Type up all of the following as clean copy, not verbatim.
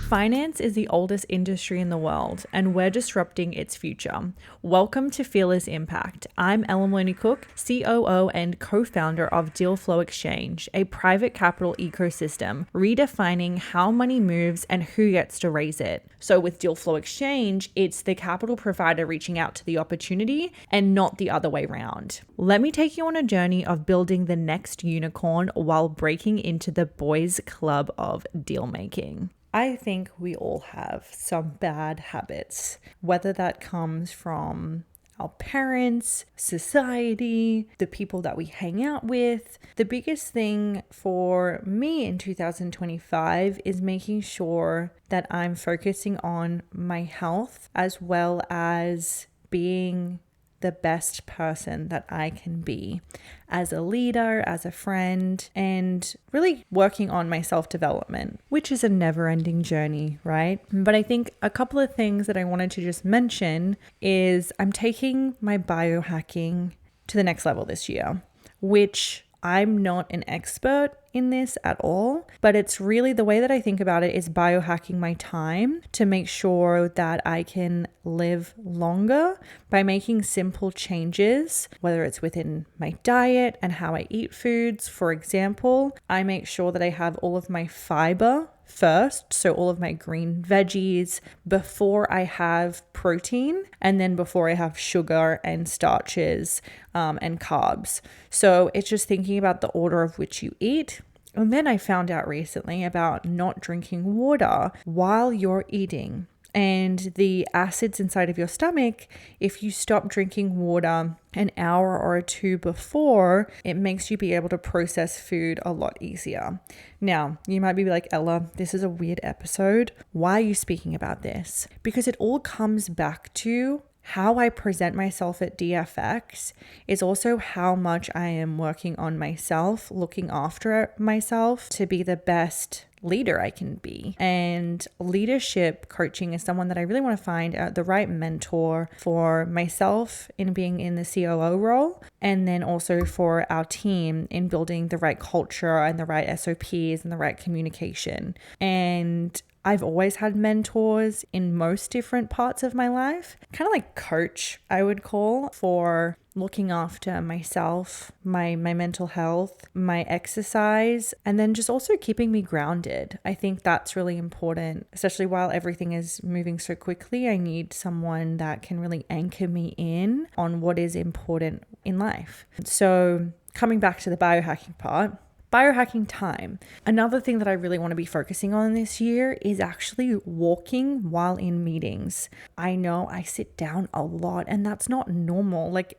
Finance is the oldest industry in the world, and we're disrupting its future. Welcome to Fearless Impact. I'm Molony, COO and co-founder of Deal Flow Exchange, a private capital ecosystem redefining how money moves and who gets to raise it. So with Deal Flow Exchange, it's the capital provider reaching out to the opportunity and not the other way around. Let me take you on a journey of building the next unicorn while breaking into the boys' club of deal making. I think we all have some bad habits, whether that comes from our parents, society, the people that we hang out with. The biggest thing for me in 2025 is making sure that I'm focusing on my health as well as being the best person that I can be as a leader, as a friend, and really working on my self-development, which is a never-ending journey, right? But I think a couple of things that I wanted to just mention is I'm taking my biohacking to the next level this year, which I'm not an expert in this at all, but it's really the way that I think about it is biohacking my time to make sure that I can live longer by making simple changes, whether it's within my diet and how I eat foods. For example, I make sure that I have all of my fiber first, so all of my green veggies before I have protein, and then before I have sugar and starches and carbs. So it's just thinking about the order of which you eat. And then I found out recently about not drinking water while you're eating and the acids inside of your stomach. If you stop drinking water an hour or two before, it makes you be able to process food a lot easier. Now, you might be like, Ella, this is a weird episode. Why are you speaking about this? Because it all comes back to how I present myself at DFX is also how much I am working on myself, looking after myself to be the best leader I can be. And leadership coaching is someone that I really want to find the right mentor for myself in being in the COO role, and then also for our team in building the right culture and the right SOPs and the right communication. And I've always had mentors in most different parts of my life, kind of like coach, I would call, for looking after myself, my mental health, my exercise, and then just also keeping me grounded. I think that's really important, especially while everything is moving so quickly. I need someone that can really anchor me in on what is important in life. So coming back to the biohacking part, biohacking time. Another thing that I really want to be focusing on this year is actually walking while in meetings. I know I sit down a lot and that's not normal. Like,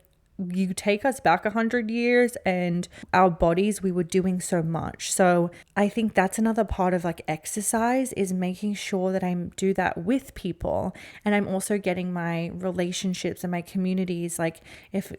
you take us back 100 years and our bodies, we were doing so much. So I think that's another part of like exercise is making sure that I do that with people. And I'm also getting my relationships and my communities. Like if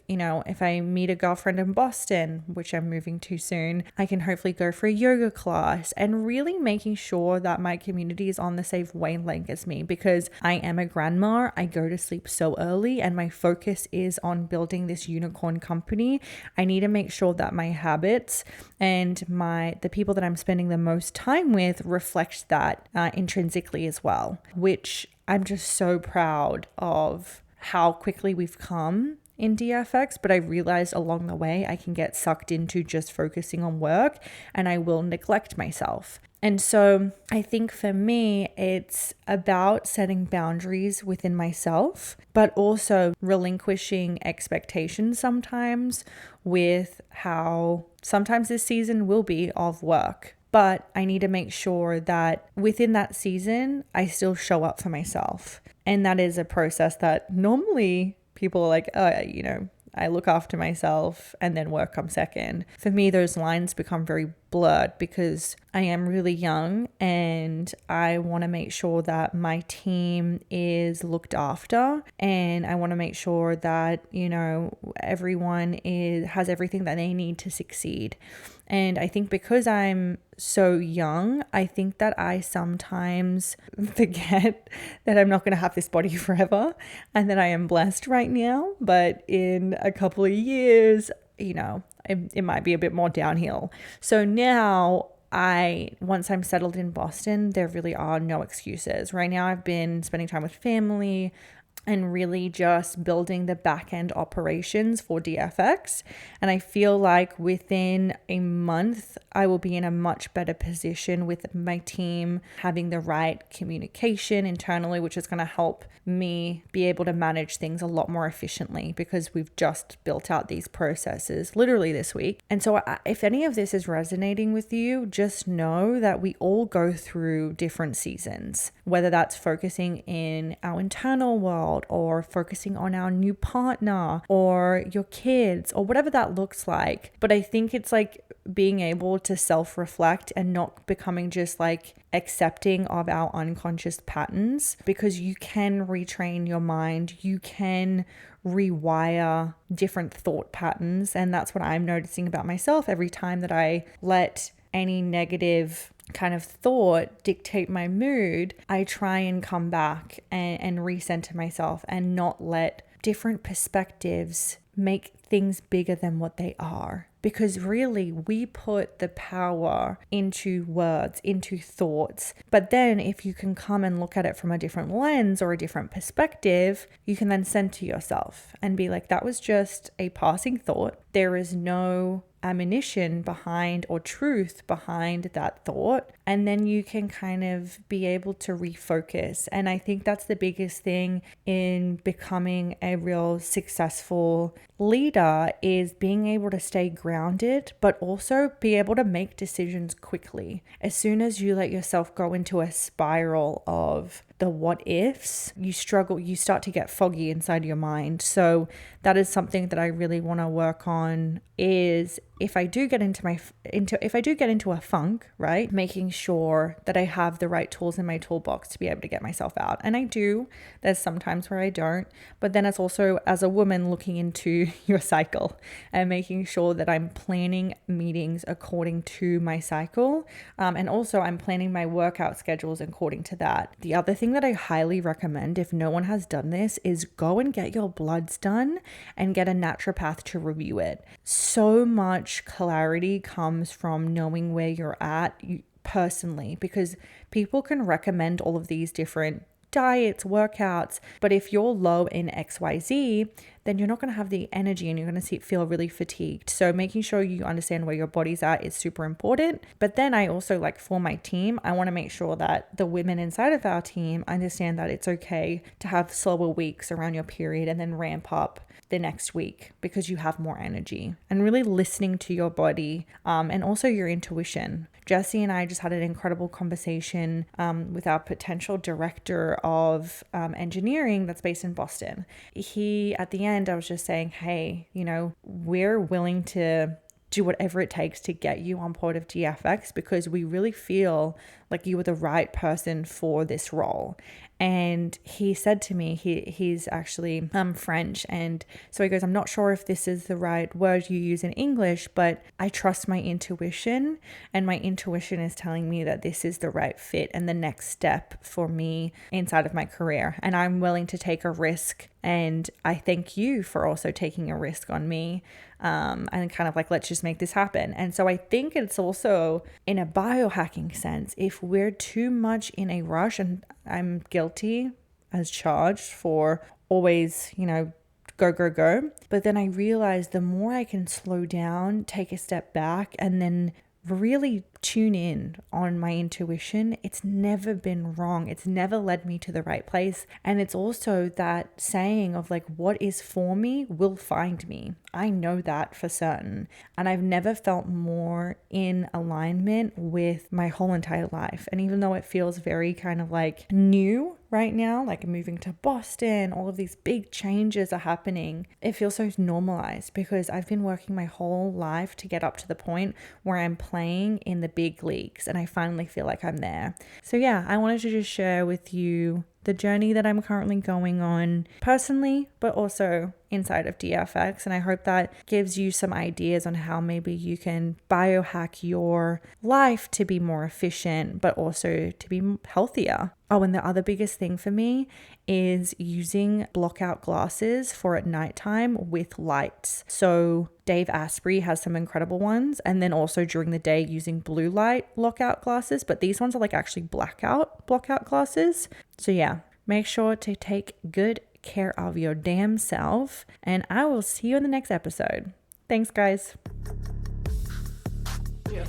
I meet a girlfriend in Boston, which I'm moving to soon, I can hopefully go for a yoga class and really making sure that my community is on the same wavelength as me, because I am a grandma. I go to sleep so early and my focus is on building this unicorn company. I need to make sure that my habits and the people that I'm spending the most time with reflect that intrinsically as well, which I'm just so proud of how quickly we've come in DFX, but I realized along the way I can get sucked into just focusing on work and I will neglect myself. And so I think for me, it's about setting boundaries within myself, but also relinquishing expectations sometimes with how sometimes this season will be of work. But I need to make sure that within that season, I still show up for myself. And that is a process that normally people are like, I look after myself and then work comes second. For me, those lines become very blurred because I am really young and I want to make sure that my team is looked after, and I want to make sure that, everyone has everything that they need to succeed. And I think because I'm so young, I think that I sometimes forget that I'm not going to have this body forever and that I am blessed right now. But in a couple of years, it might be a bit more downhill. So now once I'm settled in Boston, there really are no excuses. Right now, I've been spending time with family and really just building the back end operations for DFX. And I feel like within a month, I will be in a much better position with my team having the right communication internally, which is going to help me be able to manage things a lot more efficiently because we've just built out these processes literally this week. And so if any of this is resonating with you, just know that we all go through different seasons, whether that's focusing in our internal world or focusing on our new partner or your kids or whatever that looks like. But I think it's like being able to self-reflect and not becoming just like accepting of our unconscious patterns, because you can retrain your mind, you can rewire different thought patterns. And that's what I'm noticing about myself every time that I let any negative kind of thought dictate my mood. I try and come back and recenter myself and not let different perspectives make things bigger than what they are. Because really, we put the power into words, into thoughts. But then if you can come and look at it from a different lens or a different perspective, you can then center yourself and be like, that was just a passing thought. There is no ammunition behind or truth behind that thought. And then you can kind of be able to refocus. And I think that's the biggest thing in becoming a real successful leader, is being able to stay grounded, but also be able to make decisions quickly. As soon as you let yourself go into a spiral of the what ifs, you start to get foggy inside your mind. So that is something that I really want to work on, is if I do get into a funk, right, making sure that I have the right tools in my toolbox to be able to get myself out. And I do. There's sometimes where I don't, but then it's also, as a woman, looking into your cycle and making sure that I'm planning meetings according to my cycle. And also I'm planning my workout schedules according to that. The other thing that I highly recommend, if no one has done this, is go and get your bloods done and get a naturopath to review it. So much clarity comes from knowing where you're at personally, because people can recommend all of these different diets, workouts, but if you're low in XYZ, then you're not going to have the energy and you're going to feel really fatigued. So making sure you understand where your body's at is super important. But then I also, like, for my team, I want to make sure that the women inside of our team understand that it's okay to have slower weeks around your period and then ramp up the next week because you have more energy, and really listening to your body and also your intuition. Jesse and I just had an incredible conversation with our potential director of engineering that's based in Boston. At the end, I was just saying, hey, we're willing to do whatever it takes to get you on board of DFX because we really feel like you were the right person for this role. And he said to me, he's actually French. And so he goes, I'm not sure if this is the right word you use in English, but I trust my intuition. And my intuition is telling me that this is the right fit and the next step for me inside of my career. And I'm willing to take a risk. And I thank you for also taking a risk on me. And kind of like, let's just make this happen. And so I think it's also in a biohacking sense, if we're too much in a rush, and I'm guilty as charged for always, go. But then I realize the more I can slow down, take a step back, and then really tune in on my intuition, it's never been wrong. It's never led me to the right place. And it's also that saying of like, what is for me will find me. I know that for certain. And I've never felt more in alignment with my whole entire life. And even though it feels very kind of like new right now, like moving to Boston, all of these big changes are happening, it feels so normalized because I've been working my whole life to get up to the point where I'm playing in the big leagues, and I finally feel like I'm there. So yeah, I wanted to just share with you the journey that I'm currently going on personally, but also inside of DFX. And I hope that gives you some ideas on how maybe you can biohack your life to be more efficient, but also to be healthier. Oh, and the other biggest thing for me is using blockout glasses for at nighttime with lights. So Dave Asprey has some incredible ones. And then also during the day using blue light lockout glasses. But these ones are like actually blackout glasses. So yeah, make sure to take good care of your damn self. And I will see you in the next episode. Thanks, guys. Yeah.